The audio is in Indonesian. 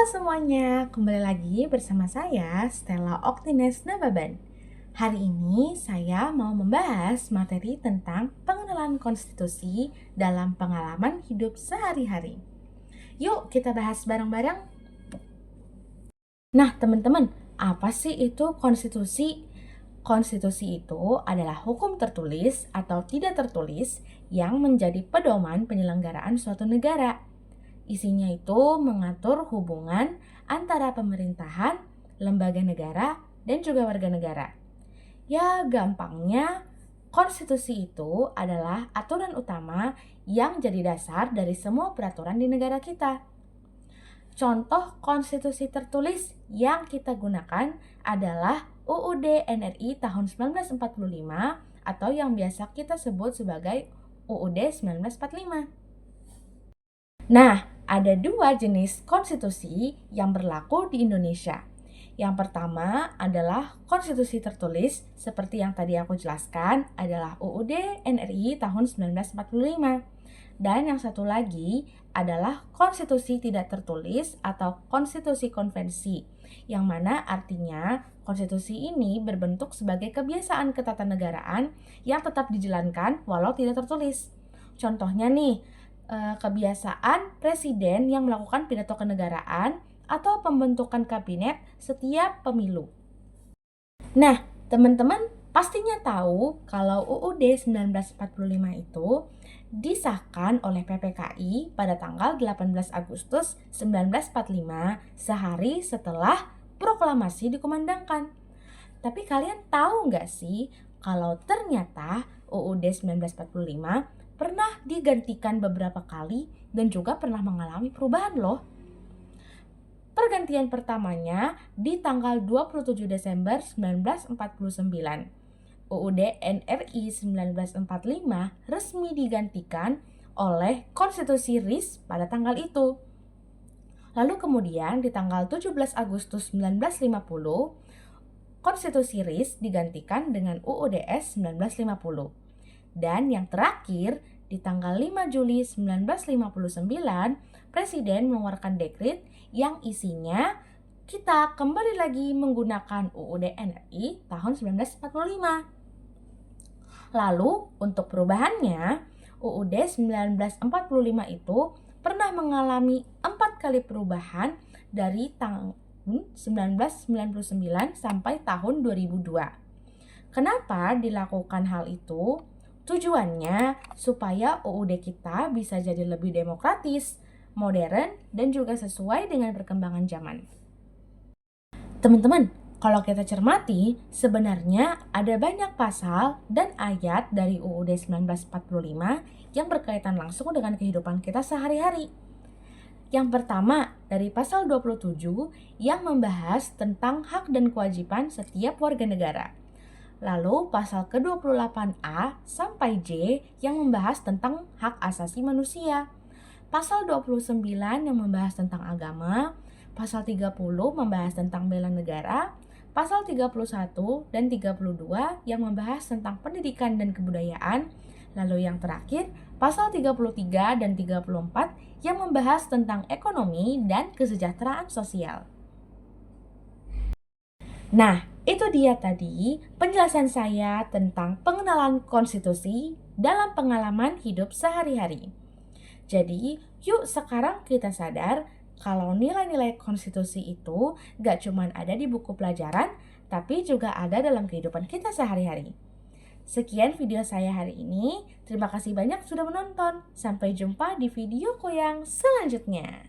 Halo semuanya, kembali lagi bersama saya Stella Oktines Nababan. Hari ini saya mau membahas materi tentang pengenalan konstitusi dalam pengalaman hidup sehari-hari. Yuk kita bahas bareng-bareng. Nah teman-teman, apa sih itu konstitusi? Konstitusi itu adalah hukum tertulis atau tidak tertulis yang menjadi pedoman penyelenggaraan suatu negara. Isinya itu mengatur hubungan antara pemerintahan, lembaga negara, dan juga warga negara. Ya, gampangnya, konstitusi itu adalah aturan utama yang jadi dasar dari semua peraturan di negara kita. Contoh konstitusi tertulis yang kita gunakan adalah UUD NRI tahun 1945 atau yang biasa kita sebut sebagai UUD 1945. Nah, ada dua jenis konstitusi yang berlaku di Indonesia. Yang pertama adalah konstitusi tertulis, seperti yang tadi aku jelaskan, adalah UUD NRI tahun 1945. Dan yang satu lagi adalah konstitusi tidak tertulis atau konstitusi konvensi, yang mana artinya konstitusi ini berbentuk sebagai kebiasaan ketatanegaraan yang tetap dijalankan walau tidak tertulis. Contohnya nih, kebiasaan presiden yang melakukan pidato kenegaraan atau pembentukan kabinet setiap pemilu. Nah, teman-teman pastinya tahu kalau UUD 1945 itu disahkan oleh PPKI pada tanggal 18 Agustus 1945, sehari setelah proklamasi dikumandangkan. Tapi kalian tahu nggak sih kalau ternyata UUD 1945 pernah digantikan beberapa kali dan juga pernah mengalami perubahan loh. Pergantian pertamanya di tanggal 27 Desember 1949. UUD NRI 1945 resmi digantikan oleh Konstitusi RIS pada tanggal itu. Lalu kemudian di tanggal 17 Agustus 1950, Konstitusi RIS digantikan dengan UUDS 1950. Dan yang terakhir, di tanggal 5 Juli 1959, Presiden mengeluarkan dekret yang isinya kita kembali lagi menggunakan UUD NRI tahun 1945. Lalu untuk perubahannya, UUD 1945 itu pernah mengalami 4 kali perubahan dari tahun 1999 sampai tahun 2002. Kenapa dilakukan hal itu? Tujuannya supaya UUD kita bisa jadi lebih demokratis, modern, dan juga sesuai dengan perkembangan zaman. Teman-teman, kalau kita cermati, sebenarnya ada banyak pasal dan ayat dari UUD 1945 yang berkaitan langsung dengan kehidupan kita sehari-hari. Yang pertama, dari pasal 27 yang membahas tentang hak dan kewajiban setiap warga negara. Lalu pasal ke-28A sampai J yang membahas tentang hak asasi manusia. Pasal 29 yang membahas tentang agama, pasal 30 membahas tentang bela negara, pasal 31 dan 32 yang membahas tentang pendidikan dan kebudayaan, lalu yang terakhir pasal 33 dan 34 yang membahas tentang ekonomi dan kesejahteraan sosial. Nah, itu dia tadi penjelasan saya tentang pengenalan konstitusi dalam pengalaman hidup sehari-hari. Jadi, yuk sekarang kita sadar kalau nilai-nilai konstitusi itu gak cuma ada di buku pelajaran, tapi juga ada dalam kehidupan kita sehari-hari. Sekian video saya hari ini. Terima kasih banyak sudah menonton. Sampai jumpa di videoku yang selanjutnya.